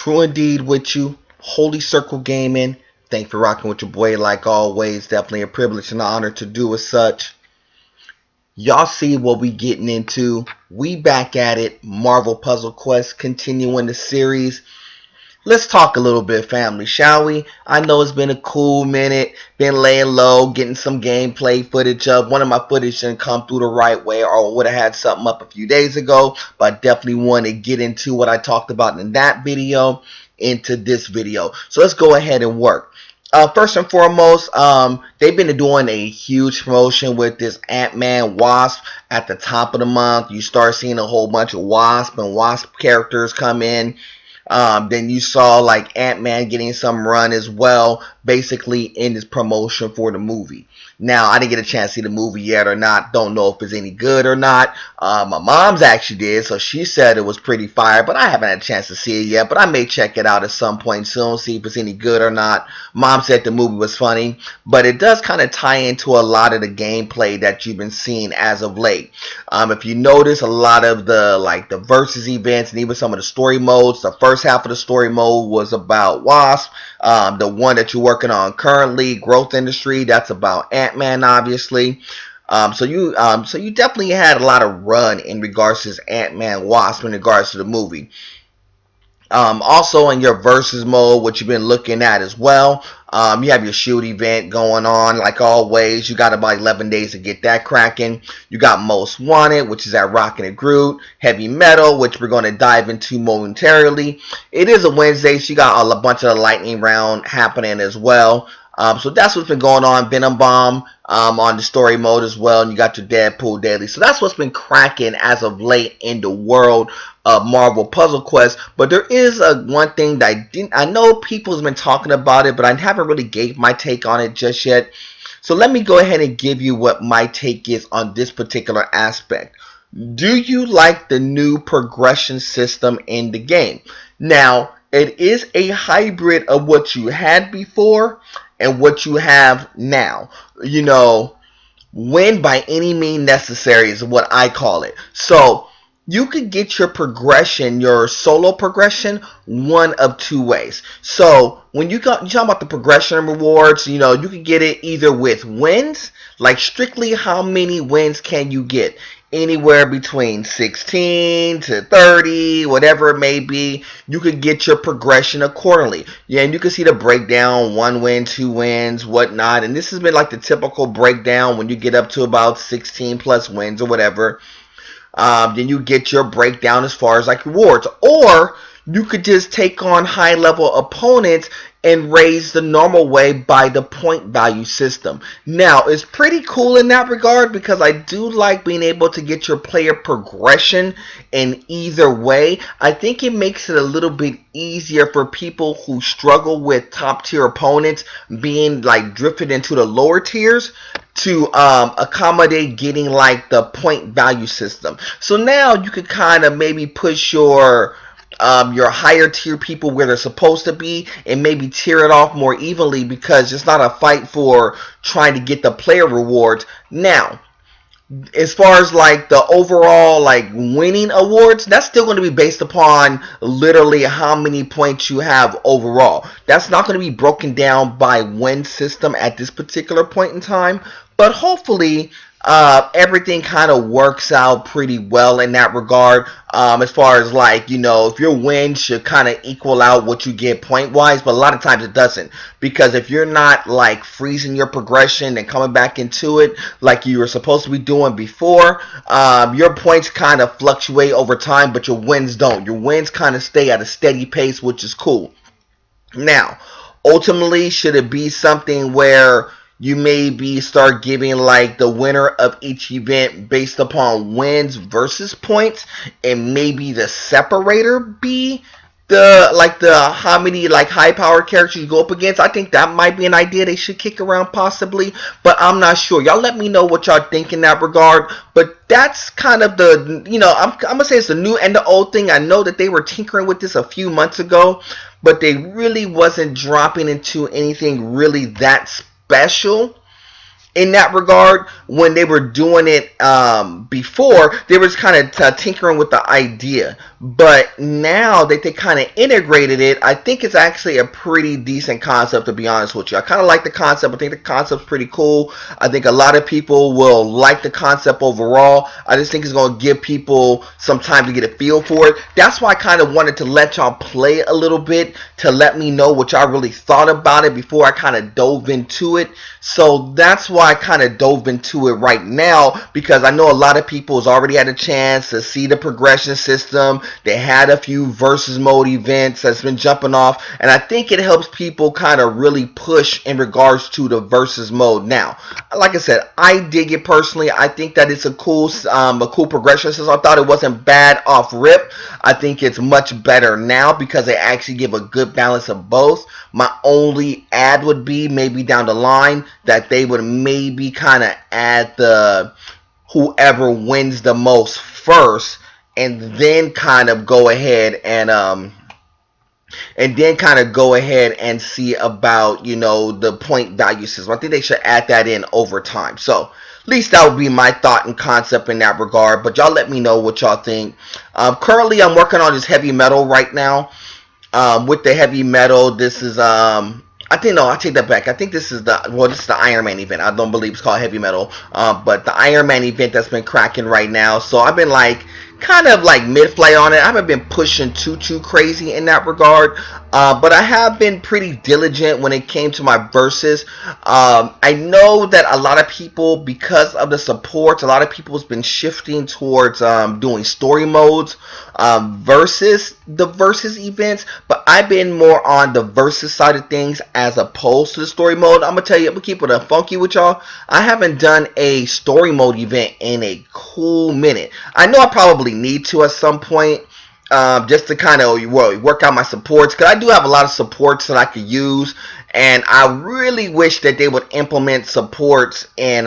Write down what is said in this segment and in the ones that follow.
True indeed with you. Holy Circle Gaming. Thanks for rocking with your boy like always. Definitely a privilege and an honor to do as such. Y'all see what we getting into. We back at it. Marvel Puzzle Quest continuing the series. Let's talk a little bit, family, shall we? I know it's been a cool minute. Been laying low, getting some gameplay footage up. One of my footage didn't come through the right way, or would have had something up a few days ago. But I definitely want to get into what I talked about in that video into this video. So let's go ahead and work. First and foremost, they've been doing a huge promotion with this Ant-Man Wasp at the top of the month. You start seeing a whole bunch of Wasp and Wasp characters come in. Then you saw like Ant-Man getting some run as well, basically in this promotion for the movie. Now, I didn't get a chance to see the movie yet or not. Don't know if it's any good or not. My mom's actually did, so she said it was pretty fire, but I haven't had a chance to see it yet. But I may check it out at some point soon, see if it's any good or not. Mom said the movie was funny, but it does kind of tie into a lot of the gameplay that you've been seeing as of late. If you notice, a lot of the versus events and even some of the story modes, the first half of the story mode was about Wasp. The one that you're working on currently, Growth Industry, that's about Ant-Man, obviously. So you definitely had a lot of run in regards to this Ant-Man Wasp in regards to the movie. Also in your versus mode, what you've been looking at as well, you have your shield event going on like always. You got about 11 days to get that cracking. You got Most Wanted, which is at Rocket and Groot. Heavy Metal, which we're going to dive into momentarily. It is a Wednesday, so you got a bunch of the lightning round happening as well. So that's what's been going on. Venom Bomb on the story mode as well, and you got your Deadpool Daily. So that's what's been cracking as of late in the world of Marvel Puzzle Quest. But there is one thing that I know people's been talking about it, but I haven't really gave my take on it just yet. So let me go ahead and give you what my take is on this particular aspect. Do you like the new progression system in the game? Now, it is a hybrid of what you had before and what you have now. You know, win by any means necessary is what I call it. So you could get your progression, your solo progression, one of two ways. So when you talk about the progression rewards, you know, you can get it either with wins, like strictly how many wins can you get. Anywhere between 16 to 30, whatever it may be, you could get your progression accordingly. Yeah, and you can see the breakdown, 1 win, 2 wins, whatnot. And this has been like the typical breakdown when you get up to about 16 plus wins or whatever. Then you get your breakdown as far as like rewards. Or you could just take on high level opponents and raise the normal way by the point value system. Now, it's pretty cool in that regard because I do like being able to get your player progression in either way. I think it makes it a little bit easier for people who struggle with top tier opponents being like drifted into the lower tiers to accommodate getting like the point value system. So now you could kind of maybe push your higher tier people where they're supposed to be and maybe tier it off more evenly because it's not a fight for trying to get the player rewards. Now, as far as like the overall like winning awards, that's still going to be based upon literally how many points you have overall. That's not going to be broken down by win system at this particular point in time, but hopefully everything kind of works out pretty well in that regard. As far as like, you know, if your win should kind of equal out what you get point wise, but a lot of times it doesn't, because if you're not like freezing your progression and coming back into it like you were supposed to be doing before, your points kind of fluctuate over time, but your wins don't. Your wins kind of stay at a steady pace, which is cool. Now, ultimately, should it be something where you maybe start giving like the winner of each event based upon wins versus points, and maybe the separator be the how many like high power characters you go up against? I think that might be an idea they should kick around possibly, but I'm not sure. Y'all let me know what y'all think in that regard. But that's kind of the, you know, I'm gonna say it's the new and the old thing. I know that they were tinkering with this a few months ago, but they really wasn't dropping into anything really that special. in that regard. When they were doing it before, they were just kind of tinkering with the idea. But now that they kind of integrated it, I think it's actually a pretty decent concept, to be honest with you. I kind of like the concept. I think the concept's pretty cool. I think a lot of people will like the concept overall. I just think it's going to give people some time to get a feel for it. That's why I kind of wanted to let y'all play a little bit to let me know what y'all really thought about it before I kind of dove into it. So that's why I kind of dove into it right now, because I know a lot of people has already had a chance to see the progression system. They had a few versus mode events that's been jumping off, and I think it helps people kind of really push in regards to the versus mode. Now, like I said, I dig it personally. I think that it's a cool progression system. I thought it wasn't bad off rip. I think it's much better now because they actually give a good balance of both. My only add would be maybe down the line that they would maybe kind of add the whoever wins the most first, and then kind of go ahead and see about, you know, the point value system. I think they should add that in over time. So at least that would be my thought and concept in that regard. But y'all let me know what y'all think. Currently, I'm working on this heavy metal right now. With the heavy metal, this is I think, no, I take that back. I think this is the Iron Man event. I don't believe it's called heavy metal, but the Iron Man event that's been cracking right now. So I've been like kind of like mid-play on it. I haven't been pushing too crazy in that regard, but I have been pretty diligent when it came to my verses. I know that a lot of people, because of the support, a lot of people has been shifting towards doing story modes versus the versus events, but I've been more on the versus side of things as opposed to the story mode. I'm gonna tell you, I'm gonna keep it funky with y'all. I haven't done a story mode event in a cool minute. I know I probably need to at some point, just to kind of work out my supports, because I do have a lot of supports that I could use, and I really wish that they would implement supports in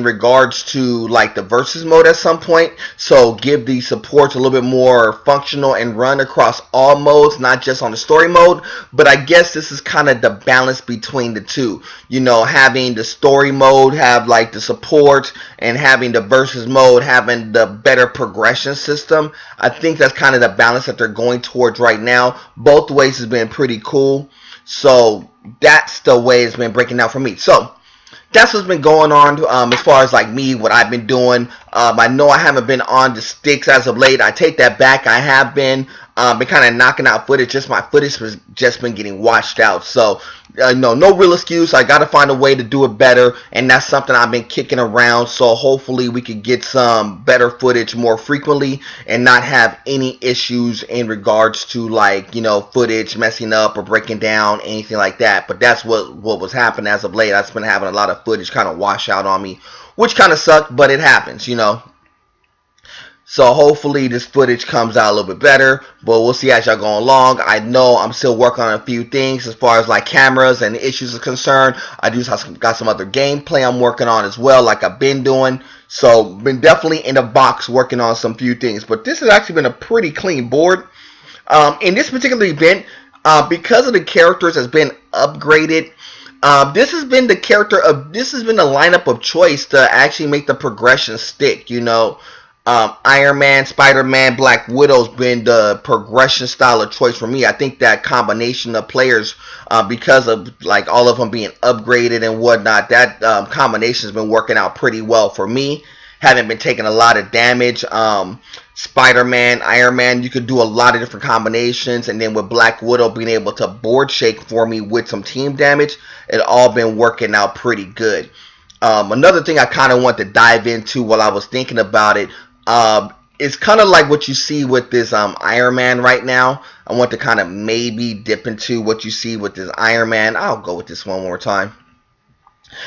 regards to like the versus mode at some point. So give the supports a little bit more functional and run across all modes, not just on the story mode. But I guess this is kind of the balance between the two. You know, having the story mode have like the support, and having the versus mode having the better progression system. I think that's kind of the balance that they're going towards right now. Both ways has been pretty cool. So that's the way it's been breaking out for me. So that's what's been going on as far as like me, what I've been doing. I know I haven't been on the sticks as of late. I take that back. I have been kind of knocking out footage. Just my footage has just been getting washed out. So no real excuse. I got to find a way to do it better, and that's something I've been kicking around. So hopefully we could get some better footage more frequently and not have any issues in regards to like, you know, footage messing up or breaking down, anything like that. But that's what was happening as of late. I've been having a lot of footage kind of wash out on me, which kind of sucked, but it happens, you know. So hopefully this footage comes out a little bit better, but we'll see as y'all go along. I know I'm still working on a few things as far as like cameras and issues are concerned. I do got some other gameplay I'm working on as well, like I've been doing. So been definitely in the box working on some few things, but this has actually been a pretty clean board. In this particular event, because of the characters has been upgraded, this has been the lineup of choice to actually make the progression stick, you know. Iron Man, Spider-Man, Black Widow's been the progression style of choice for me. I think that combination of players, because of like all of them being upgraded and whatnot, that combination has been working out pretty well for me. Haven't been taking a lot of damage. Spider-Man, Iron Man, you could do a lot of different combinations, and then with Black Widow being able to board shake for me with some team damage, it all been working out pretty good. Another thing I kind of want to dive into while I was thinking about it, it's kind of like what you see with this Iron Man right now. I want to kind of maybe dip into what you see with this Iron Man. I'll go with this one more time.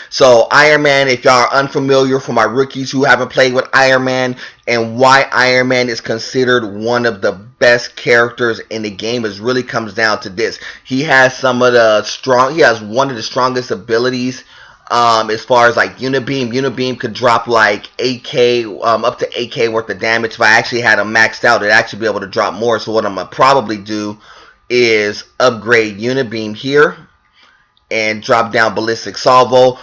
So Iron Man, if y'all are unfamiliar, for my rookies who haven't played with Iron Man, and why Iron Man is considered one of the best characters in the game, is really comes down to this. He has one of the strongest abilities. As far as like Unibeam. Unibeam could drop like 8k, up to 8k worth of damage. If I actually had him maxed out, it'd actually be able to drop more. So what I'm gonna probably do is upgrade Unibeam here, and drop down Ballistic Salvo.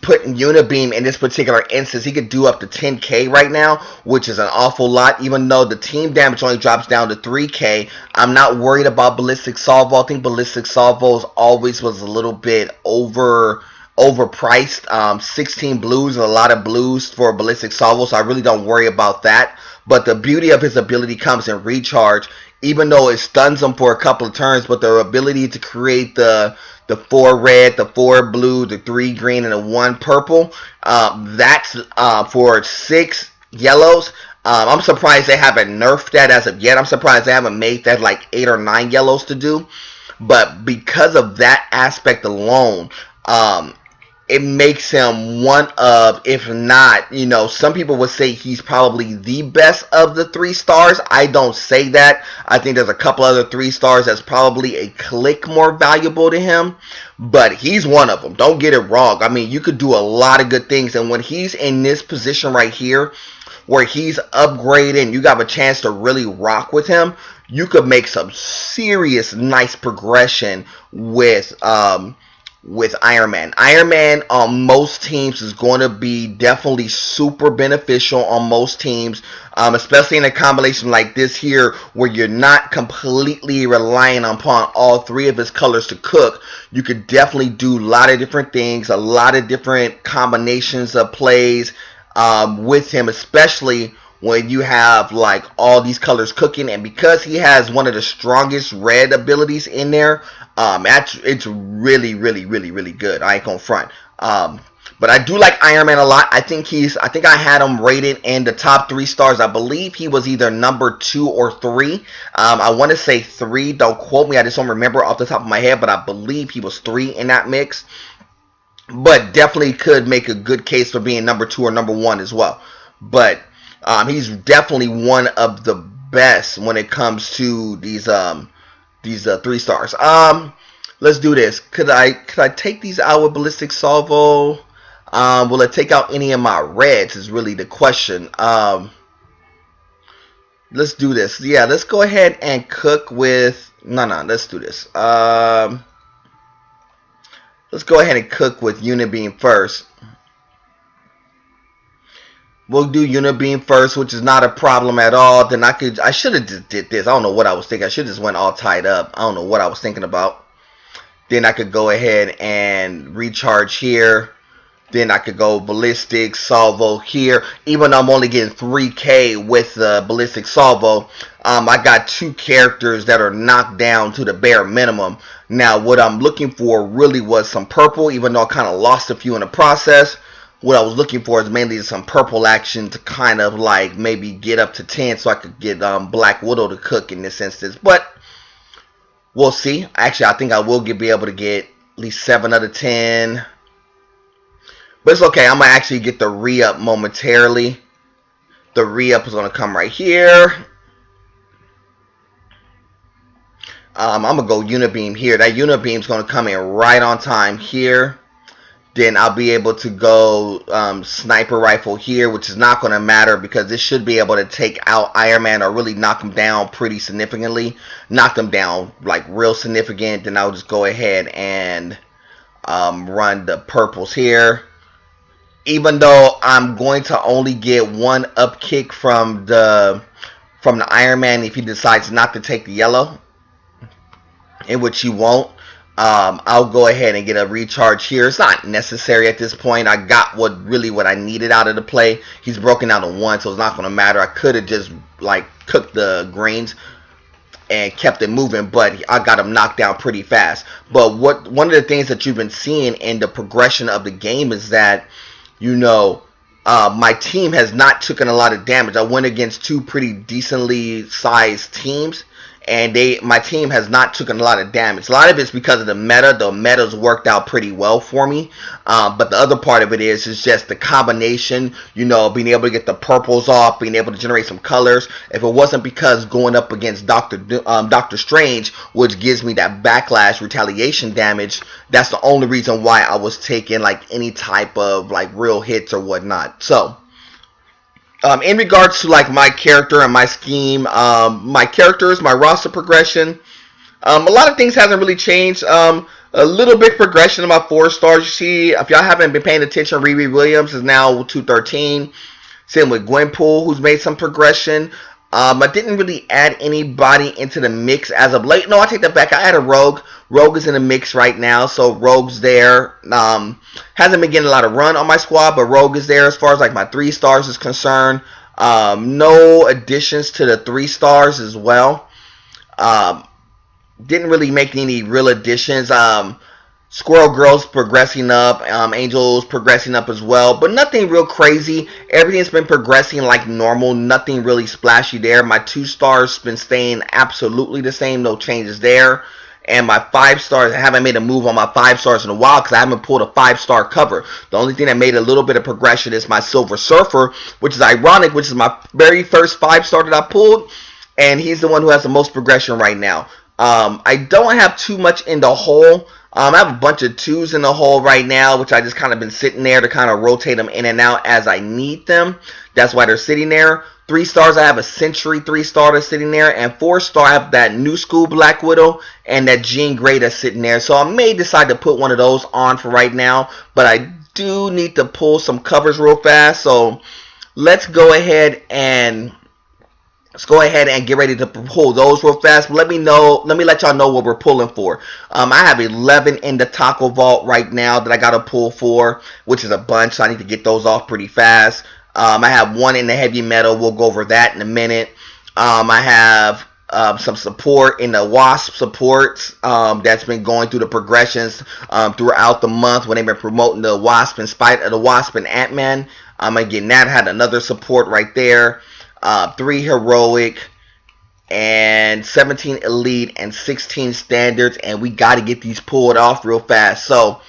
Putting Unibeam in this particular instance, he could do up to 10k right now, which is an awful lot. Even though the team damage only drops down to 3k, I'm not worried about Ballistic Salvo. I think Ballistic Salvo always was a little bit overpriced. 16 blues is a lot of blues for Ballistic Salvo, so I really don't worry about that. But the beauty of his ability comes in Recharge, even though it stuns him for a couple of turns, but their ability to create the 4 red, the 4 blue, the 3 green, and the 1 purple, that's for 6 yellows. I'm surprised they haven't nerfed that as of yet. I'm surprised they haven't made that like 8 or 9 yellows to do. But because of that aspect alone, it makes him one of, if not, some people would say he's probably the best of the 3 stars. I don't say that. I think there's a couple other 3 stars that's probably a click more valuable to him, but he's one of them. Don't get it wrong. I mean, you could do a lot of good things, and when he's in this position right here, where he's upgraded and you got a chance to really rock with him, you could make some serious nice progression with Iron Man. Iron Man on most teams is going to be definitely super beneficial on most teams, especially in a combination like this here where you're not completely relying upon all 3 of his colors to cook. You could definitely do a lot of different things, a lot of different combinations of plays with him, especially when you have like all these colors cooking. And because he has one of the strongest red abilities in there, it's really good. I ain't gonna front. But I do like Iron Man a lot. I think I had him rated in the top 3 stars. I believe he was either number 2 or 3. I want to say 3. Don't quote me. I just don't remember off the top of my head, but I believe he was 3 in that mix. But definitely could make a good case for being number 2 or number 1 as well. But he's definitely one of the best when it comes to these 3 stars. Let's do this. Could I take these out with Ballistic Salvo? Will it take out any of my reds is really the question. Let's do this. Yeah, let's go ahead and cook with... No, let's do this. Let's go ahead and cook with Unibeam first. We'll do Unibeam first, which is not a problem at all. Then I should have just did this. I don't know what I was thinking. I should have just went all tied up. I don't know what I was thinking about. Then I could go ahead and recharge here. Then I could go Ballistic Salvo here. Even though I'm only getting 3k with the Ballistic Salvo, I got 2 characters that are knocked down to the bare minimum. Now, what I'm looking for really was some purple, even though I kind of lost a few in the process. What I was looking for is mainly some purple action to kind of like maybe get up to 10 so I could get Black Widow to cook in this instance. But we'll see. Actually, I think I will be able to get at least 7 out of 10. But it's okay. I'm going to actually get the re-up momentarily. The re-up is going to come right here. I'm going to go Unibeam here. That Unibeam is going to come in right on time here. Then I'll be able to go Sniper Rifle here, which is not going to matter because this should be able to take out Iron Man or really knock him down pretty significantly. Knock them down like real significant. Then I'll just go ahead and run the purples here. Even though I'm going to only get 1 up kick from the Iron Man if he decides not to take the yellow, in which he won't. I'll go ahead and get a recharge here. It's not necessary at this point. I got what I needed out of the play. He's broken down to 1, so it's not going to matter. I could have just like cooked the greens and kept it moving, but I got him knocked down pretty fast. But one of the things that you've been seeing in the progression of the game is that, my team has not taken a lot of damage. I went against 2 pretty decently sized teams, and my team has not taken a lot of damage. A lot of it's because of the meta. The meta's worked out pretty well for me. But the other part of it is just the combination, being able to get the purples off, being able to generate some colors. If it wasn't because going up against Doctor Strange, which gives me that backlash retaliation damage, that's the only reason why I was taking like any type of like real hits or whatnot. So in regards to like my character and my scheme, my characters, my roster progression, a lot of things hasn't really changed. A little bit progression of my 4 stars. You see, if y'all haven't been paying attention, Riri Williams is now 213. Same with Gwenpool, who's made some progression. I didn't really add anybody into the mix as of late. No, I take that back. I added Rogue. Rogue is in the mix right now, so Rogue's there. Hasn't been getting a lot of run on my squad, but Rogue is there as far as like my 3 stars is concerned. No additions to the 3 stars as well. Didn't really make any real additions. Squirrel Girl's progressing up. Angel's progressing up as well. But nothing real crazy. Everything's been progressing like normal. Nothing really splashy there. My 2 stars been staying absolutely the same. No changes there. And my 5 stars, I haven't made a move on my 5 stars in a while because I haven't pulled a 5-star cover. The only thing that made a little bit of progression is my Silver Surfer, which is ironic, which is my very first 5-star that I pulled. And he's the one who has the most progression right now. I don't have too much in the hole. I have a bunch of 2s in the hole right now, which I just kind of been sitting there to kind of rotate them in and out as I need them. That's why they're sitting there. 3 stars, I have a Century 3-star that's sitting there. And 4-star, I have that New School Black Widow and that Jean Grey that's sitting there. So I may decide to put one of those on for right now. But I do need to pull some covers real fast. So let's go ahead and get ready to pull those real fast. Let me let y'all know what we're pulling for. I have 11 in the Taco Vault right now that I got to pull for, which is a bunch, so I need to get those off pretty fast. I have 1 in the Heavy Metal. We'll go over that in a minute. I have some support in the Wasp supports that's been going through the progressions throughout the month when they've been promoting the Wasp and Ant-Man. Again, that had another support right there. 3 heroic and 17 elite and 16 standards, and we got to get these pulled off real fast. So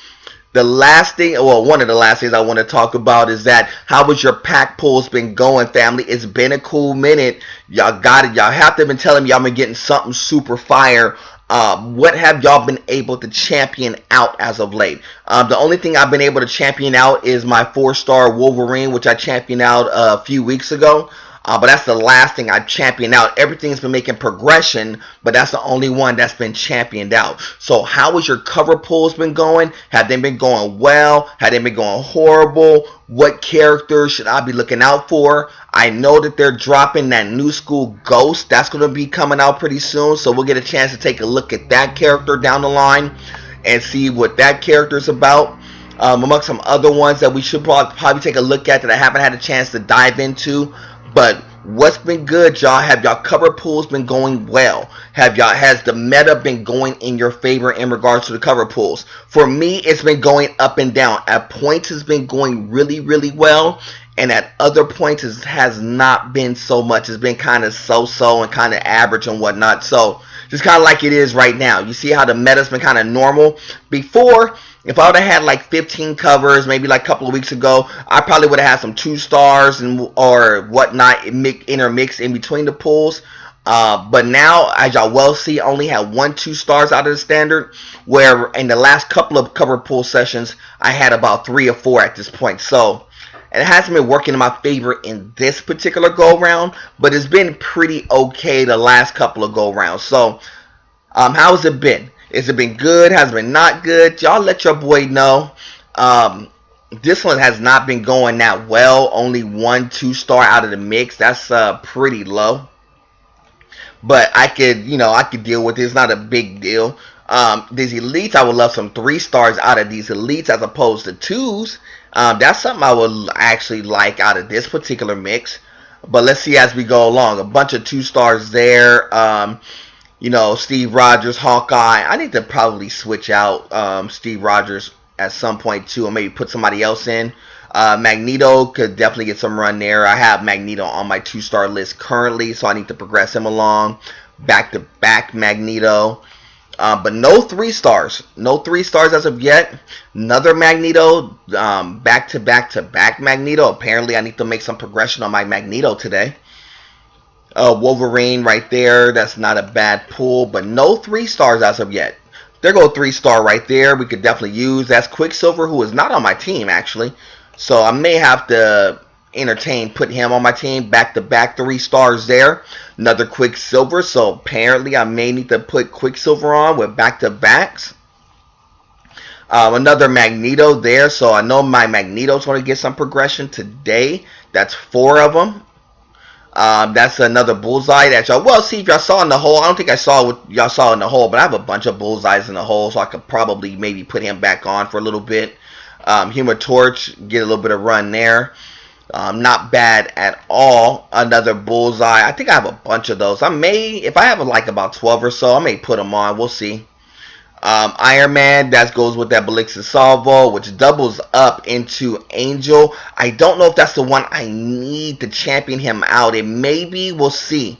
the last thing, well, one of the last things I want to talk about is that how has your pack pulls been going, family? It's been a cool minute. Y'all got it. Y'all have to have been telling me y'all been getting something super fire. What have y'all been able to champion out as of late? The only thing I've been able to champion out is my 4-star Wolverine, which I championed out a few weeks ago. But that's the last thing I've championed out. Everything's been making progression, but that's the only one that's been championed out. So how has your cover pulls been going? Have they been going well? Have they been going horrible? What characters should I be looking out for? I know that they're dropping that New School Ghost. That's going to be coming out pretty soon. So we'll get a chance to take a look at that character down the line and see what that character is about. Amongst some other ones that we should probably take a look at that I haven't had a chance to dive into. But what's been good, y'all? Have y'all cover pulls been going well? Has the meta been going in your favor in regards to the cover pulls? For me, it's been going up and down. At points, it's been going really, really well. And at other points, it has not been so much. It's been kind of so-so and kind of average and whatnot. So, just kind of like it is right now. You see how the meta's been kind of normal? Before, if I would have had like 15 covers, maybe like a couple of weeks ago, I probably would have had some 2 stars or whatnot intermixed in between the pulls. But now, as y'all well see, I only had 1 2 stars out of the standard, where in the last couple of cover pull sessions, I had about 3 or 4 at this point. So it hasn't been working in my favor in this particular go-round, but it's been pretty okay the last couple of go-rounds. So, how has it been? Has it been good? Has it been not good? Y'all let your boy know. This one has not been going that well. Only 1 2 star out of the mix. That's pretty low. But I could deal with it. It's not a big deal. These elites, I would love some 3 stars out of these elites as opposed to 2s. That's something I would actually like out of this particular mix. But let's see as we go along. A bunch of 2 stars there. Steve Rogers, Hawkeye. I need to probably switch out Steve Rogers at some point too, or maybe put somebody else in. Magneto could definitely get some run there. I have Magneto on my 2-star list currently, so I need to progress him along. Back-to-back Magneto. But no 3 stars. No 3 stars as of yet. Another Magneto. Back-to-back Magneto. Apparently I need to make some progression on my Magneto today. Wolverine right there. That's not a bad pull, but no 3 stars as of yet. There go 3-star right there. We could definitely use. That's Quicksilver, who is not on my team actually. So I may have to entertain putting him on my team. Back-to-back 3 stars there. Another Quicksilver. So apparently I may need to put Quicksilver on with back-to-backs. Another Magneto there, so I know my Magneto's going to get some progression today. That's 4 of them. That's another bullseye that y'all, well, see if y'all saw in the hole. I don't think I saw what y'all saw in the hole, but I have a bunch of bullseyes in the hole, so I could probably maybe put him back on for a little bit. Human Torch, get a little bit of run there. Not bad at all. Another bullseye. I think I have a bunch of those. I may, if I have like about 12 or so, I may put them on. We'll see. Iron Man, that goes with that Blixen Salvo, which doubles up into Angel. I don't know if that's the one I need to champion him out. It may be. We'll see.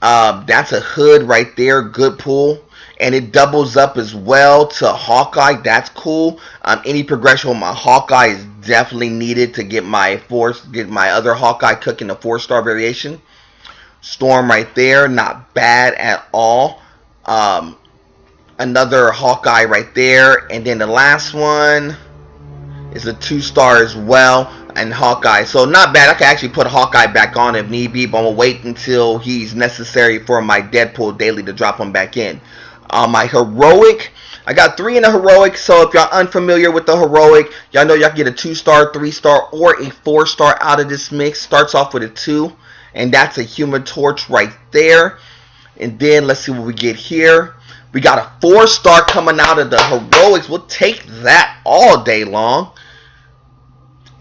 That's a hood right there. Good pull. And it doubles up as well to Hawkeye. That's cool. Any progression with my Hawkeye is definitely needed to get my other Hawkeye cooking the 4-star variation. Storm right there. Not bad at all. Another Hawkeye right there, and then the last one is a 2-star as well, and Hawkeye. So not bad. I can actually put Hawkeye back on if need be, but I'm gonna wait until he's necessary for my Deadpool daily to drop him back in. My heroic, I got 3 in the heroic. So if y'all unfamiliar with the heroic, y'all know y'all can get a 2-star, 3-star, or a 4-star out of this mix. Starts off with a 2, and that's a Human Torch right there. And then let's see what we get here. We got a 4-star coming out of the heroics. We'll take that all day long.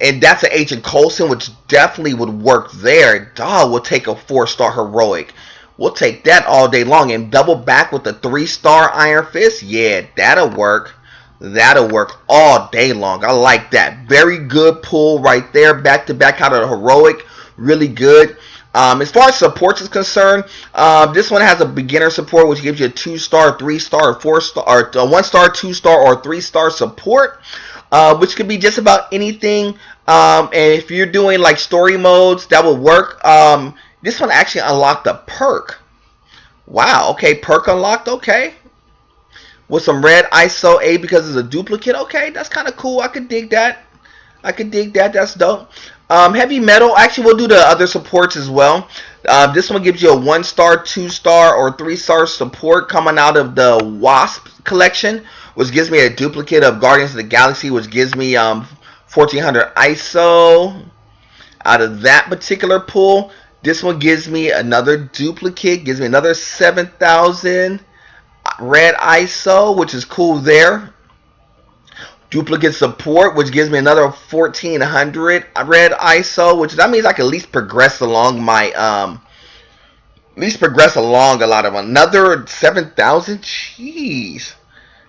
And that's an Agent Coulson, which definitely would work there. Dog, we'll take a 4-star heroic. We'll take that all day long. And double back with the 3-star Iron Fist. Yeah, that'll work. That'll work all day long. I like that. Very good pull right there. Back to back out of the heroic. Really good. As far as supports is concerned, this one has a beginner support, which gives you a 2-star, 3-star, or 4-star, or a 1-star, 2-star, or 3-star support, which could be just about anything. And if you're doing like story modes, that will work. This one actually unlocked a perk. Wow. Okay, perk unlocked. Okay. With some red ISO A because it's a duplicate. Okay, that's kind of cool. I could dig that. I could dig that. That's dope. Heavy metal. Actually, we'll do the other supports as well. This one gives you a 1-star, 2-star, or 3-star support coming out of the Wasp collection, which gives me a duplicate of Guardians of the Galaxy, which gives me 1400 ISO out of that particular pool. This one gives me another duplicate, gives me another 7000 red ISO, which is cool there. Duplicate support, which gives me another 1400 red ISO, which that means I can at least progress along my a lot of another 7000. Jeez,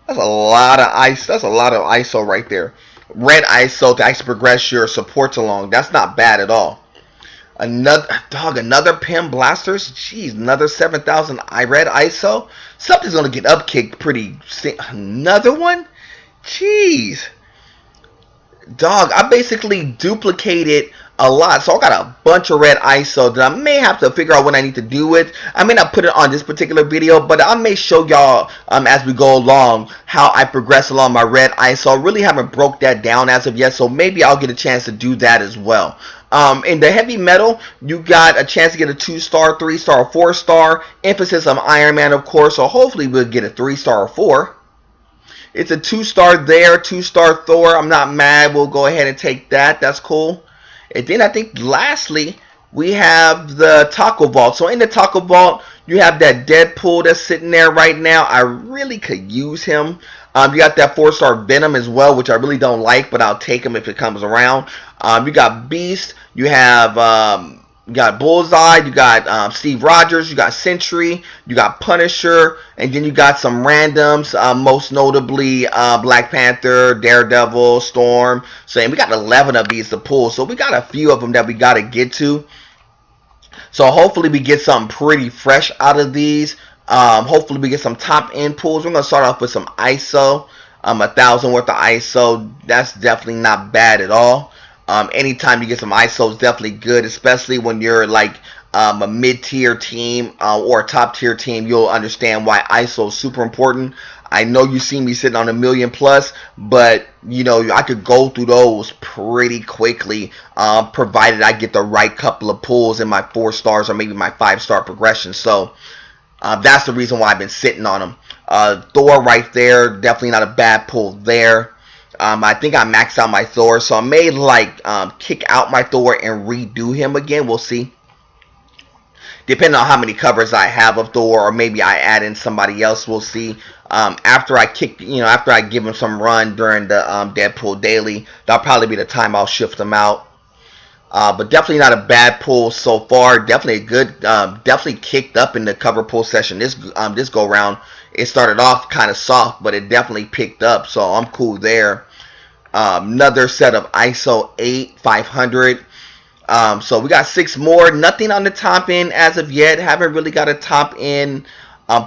that's a lot of ISO. That's a lot of ISO right there. Red ISO to actually progress your supports along. That's not bad at all. Another Pym Blasters. Jeez, another 7000 red ISO. Something's gonna get upkicked pretty. Another one. Jeez, dog, I basically duplicated a lot, so I got a bunch of red ISO that I may have to figure out what I need to do with. I may not put it on this particular video, but I may show y'all as we go along how I progress along my red ISO. I really haven't broke that down as of yet, so maybe I'll get a chance to do that as well. In the heavy metal, you got a chance to get a 2-star, 3-star, or 4-star. Emphasis on Iron Man, of course, so hopefully we'll get a 3-star or 4. It's a 2-star there, 2-star Thor. I'm not mad. We'll go ahead and take that. That's cool. And then I think lastly, we have the Taco Vault. So in the Taco Vault, you have that Deadpool that's sitting there right now. I really could use him. You got that 4-star Venom as well, which I really don't like, but I'll take him if it comes around. You got Beast. You have you got Bullseye, you got Steve Rogers, you got Sentry, you got Punisher, and then you got some randoms, most notably Black Panther, Daredevil, Storm. So and we got 11 of these to pull, so we got a few of them that we got to get to. So hopefully we get something pretty fresh out of these. Hopefully we get some top end pulls. We're going to start off with some ISO, 1,000 worth of ISO. That's definitely not bad at all. Anytime you get some ISO is definitely good, especially when you're like a mid-tier team or a top-tier team. You'll understand why ISO is super important. I know you see me sitting on 1 million plus, but you know I could go through those pretty quickly, provided I get the right couple of pulls in my 4 stars or maybe my 5-star progression. So that's the reason why I've been sitting on them. Thor right there, definitely not a bad pull there. I think I maxed out my Thor, so I may like kick out my Thor and redo him again. We'll see. Depending on how many covers I have of Thor, or maybe I add in somebody else. We'll see. After I after I give him some run during the Deadpool Daily, that'll probably be the time I'll shift them out. But definitely not a bad pull so far. Definitely a good, definitely kicked up in the cover pull session this go round. It started off kind of soft, but it definitely picked up, so I'm cool there. Another set of ISO 8 500. So we got 6 more. Nothing on the top end as of yet. Haven't really got a top end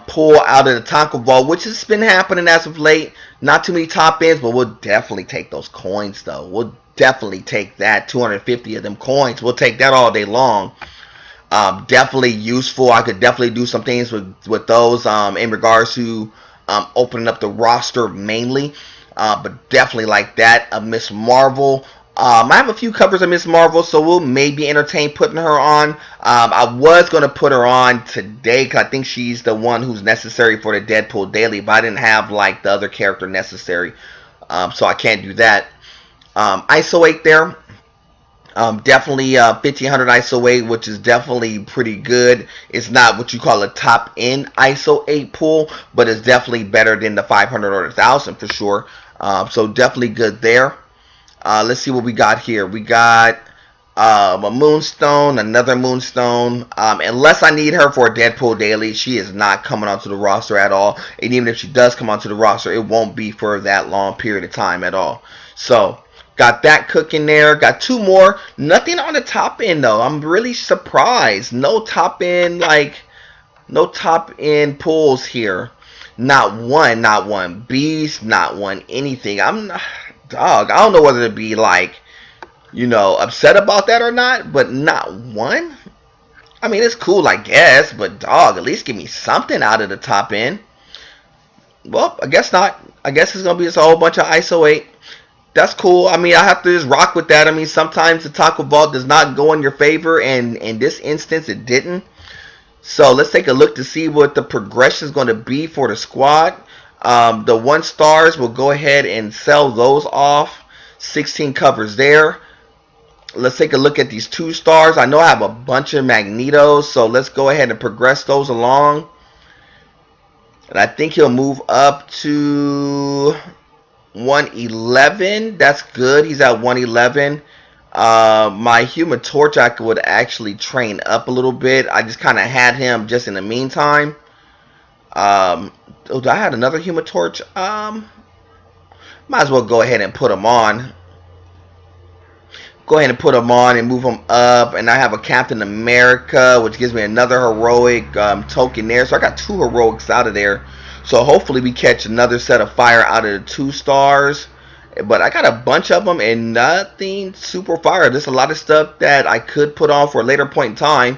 pull out of the taco vault, which has been happening as of late. Not too many top ends, but we'll definitely take those coins though. We'll definitely take that 250 of them coins. We'll take that all day long. Definitely useful. I could definitely do some things with those in regards to opening up the roster mainly. But definitely like that. Miss Marvel. I have a few covers of Miss Marvel, so we'll maybe entertain putting her on. I was going to put her on today because I think she's the one who's necessary for the Deadpool Daily, but I didn't have like the other character necessary, so I can't do that. ISO 8 there. Definitely 1500 ISO 8, which is definitely pretty good. It's not what you call a top end ISO 8 pull, but it's definitely better than the 500 or the 1000 for sure. So definitely good there. Let's see what we got here. We got a Moonstone, another Moonstone. Unless I need her for a Deadpool Daily, she is not coming onto the roster at all. And even if she does come onto the roster, it won't be for that long period of time at all. So, got that cooking there. Got 2 more. Nothing on the top end, though. I'm really surprised. No top end, no top end pulls here. Not one Beast, not one anything. Dog, I don't know whether to be upset about that or not, but not one. I mean, it's cool, I guess, but dog, at least give me something out of the top end. Well, I guess not. I guess it's gonna be just a whole bunch of ISO 8. That's cool. I mean, I have to just rock with that. I mean, sometimes the taco vault does not go in your favor, and in this instance, it didn't. So let's take a look to see what the progression is going to be for the squad. The 1 stars, we'll go ahead and sell those off. 16 covers there. Let's take a look at these 2 stars. I know I have a bunch of Magnetos, so let's go ahead and progress those along. And I think he'll move up to 111. That's good. He's at 111. My Human Torch I would actually train up a little bit. I just kind of had him just in the meantime. Oh, do I have another Human Torch? Might as well go ahead and put him on. Go ahead and put him on and move him up. And I have a Captain America, which gives me another heroic token there. So I got 2 heroics out of there. So hopefully we catch another set of fire out of the 2 stars. But I got a bunch of them and nothing super fire. There's a lot of stuff that I could put on for a later point in time.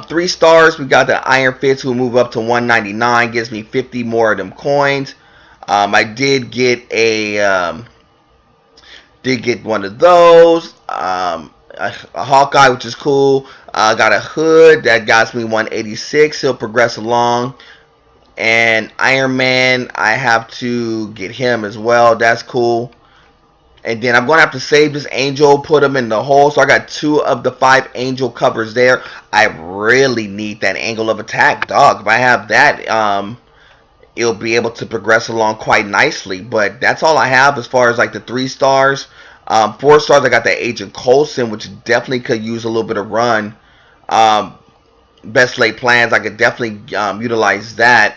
3 stars, we got the Iron Fist who move up to 199, gives me 50 more of them coins. I did get one of those. A Hawkeye, which is cool. Got a Hood that got me 186. He'll progress along. And Iron Man, I have to get him as well. That's cool. And then I'm going to have to save this Angel, put him in the hole. So I got 2 of the 5 Angel covers there. I really need that angle of attack, dog. If I have that, it'll be able to progress along quite nicely. But that's all I have as far as like the 3 stars. 4 stars, I got the Agent Coulson, which definitely could use a little bit of run. Best laid plans, I could definitely utilize that.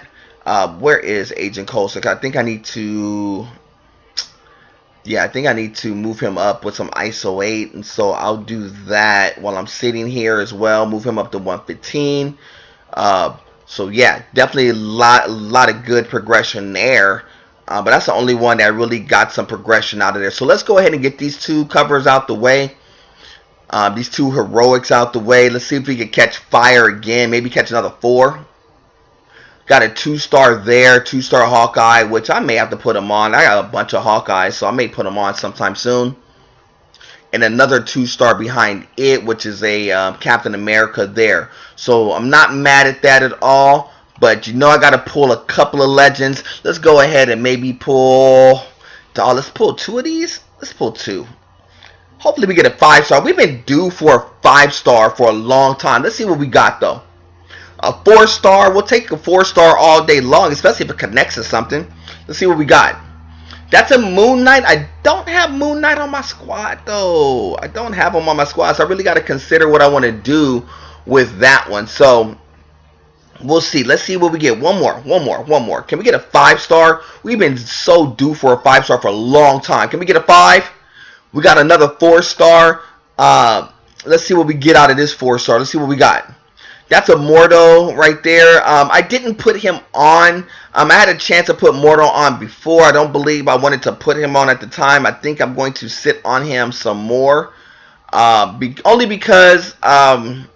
Where is Agent Coulson? I think I need to... Yeah, I think I need to move him up with some ISO 8. And so I'll do that while I'm sitting here as well. Move him up to 115. So yeah, definitely a lot of good progression there. But that's the only one that really got some progression out of there. So let's go ahead and get these 2 covers out the way. These 2 heroics out the way. Let's see if we can catch fire again. Maybe catch another 4. Got a 2-star there. 2-star Hawkeye, which I may have to put him on. I got a bunch of Hawkeyes, so I may put him on sometime soon. And another 2-star behind it, which is a Captain America there. So I'm not mad at that at all. But you know I got to pull a couple of legends. Let's go ahead and maybe pull... Oh, let's pull 2 of these. Let's pull 2. Hopefully we get a 5-star. We've been due for a 5-star for a long time. Let's see what we got though. A 4-star. We'll take a 4-star all day long, especially if it connects to something. Let's see what we got. That's a Moon Knight. I don't have Moon Knight on my squad though. I don't have him on my squad, so I really got to consider what I want to do with that one. So we'll see. Let's see what we get. One more. Can we get a 5-star? We've been so due for a 5-star for a long time. Can we get a 5? We got another 4-star. Let's see what we get out of this 4-star. Let's see what we got. That's a Mordo right there. I didn't put him on. I had a chance to put Mordo on before. I don't believe I wanted to put him on at the time. I think I'm going to sit on him some more. Only because, I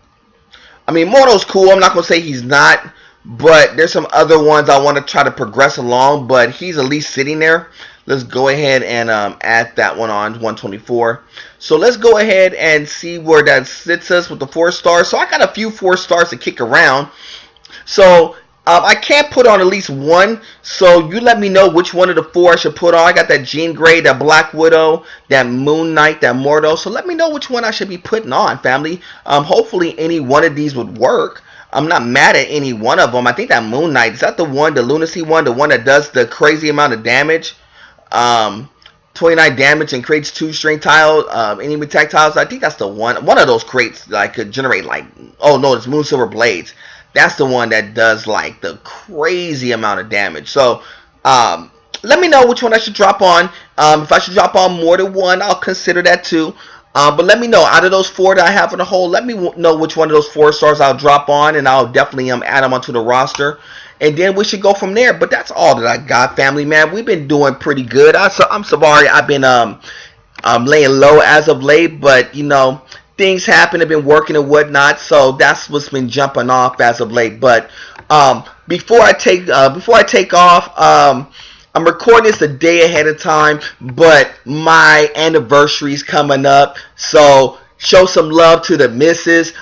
mean, Mordo's cool. I'm not going to say he's not. But there's some other ones I want to try to progress along. But he's at least sitting there. Let's go ahead and add that one on, 124. So let's go ahead and see where that sits us with the 4-stars. So I got a few 4-stars to kick around. So I can't put on at least one. So you let me know which one of the 4 I should put on. I got that Jean Grey, that Black Widow, that Moon Knight, that Mordo. So let me know which one I should be putting on, family. Hopefully any one of these would work. I'm not mad at any one of them. I think that Moon Knight, is that the one, the Lunacy one, the one that does the crazy amount of damage? 29 damage and creates 2 strength tile, enemy attack tiles. I think that's the one. One of those crates that I could generate like, oh no, it's Moon Silver Blades. That's the one that does like the crazy amount of damage. So let me know which one I should drop on. If I should drop on more than one, I'll consider that too. But let me know, out of those 4 that I have in the hole, let me know which one of those 4-stars I'll drop on, and I'll definitely add them onto the roster. And then we should go from there. But that's all that I got, family, man. We've been doing pretty good. I'm sorry I've been laying low as of late, but you know, things happen. I've been working and whatnot, so that's what's been jumping off as of late. But before I take off, I'm recording this a day ahead of time, but my anniversary's coming up, so show some love to the missus.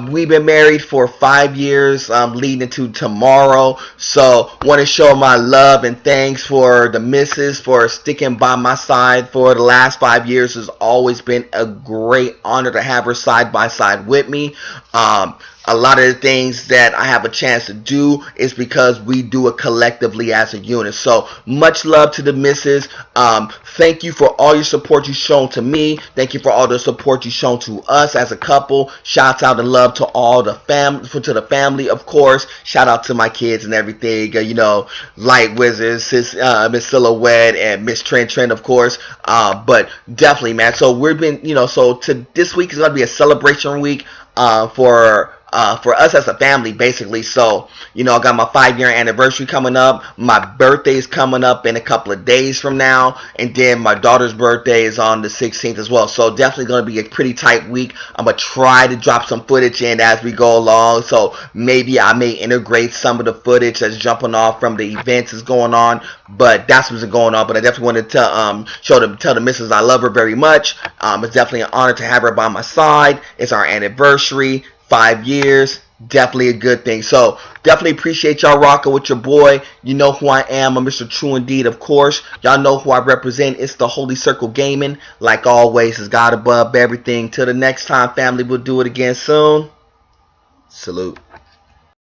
We've been married for 5 years, leading into tomorrow. So want to show my love and thanks for the missus for sticking by my side for the last 5 years. It's always been a great honor to have her side by side with me. A lot of the things that I have a chance to do is because we do it collectively as a unit. So much love to the missus. Thank you for all your support you've shown to me. Thank you for all the support you've shown to us as a couple. Shouts out and love to all the family, of course. Shout out to my kids and everything. You know, Light Wizards, Miss Silhouette, and Miss Trent, of course. But definitely, man. So we've been, you know, so this week is gonna be a celebration week for us as a family, basically. So, you know, I got my 5-year anniversary coming up. My birthday is coming up in a couple of days from now. And then my daughter's birthday is on the 16th as well. So definitely going to be a pretty tight week. I'm going to try to drop some footage in as we go along. So maybe I may integrate some of the footage that's jumping off from the events that's going on. But that's what's going on. But I definitely wanted to tell the missus I love her very much. It's definitely an honor to have her by my side. It's our anniversary. 5 years, definitely a good thing. So definitely appreciate y'all rocking with your boy. You know who I am. I'm Mr. True Indeed, of course. Y'all know who I represent. It's the Holy Circle Gaming. Like always, is God above everything. Till the next time, family. We'll do it again soon. Salute.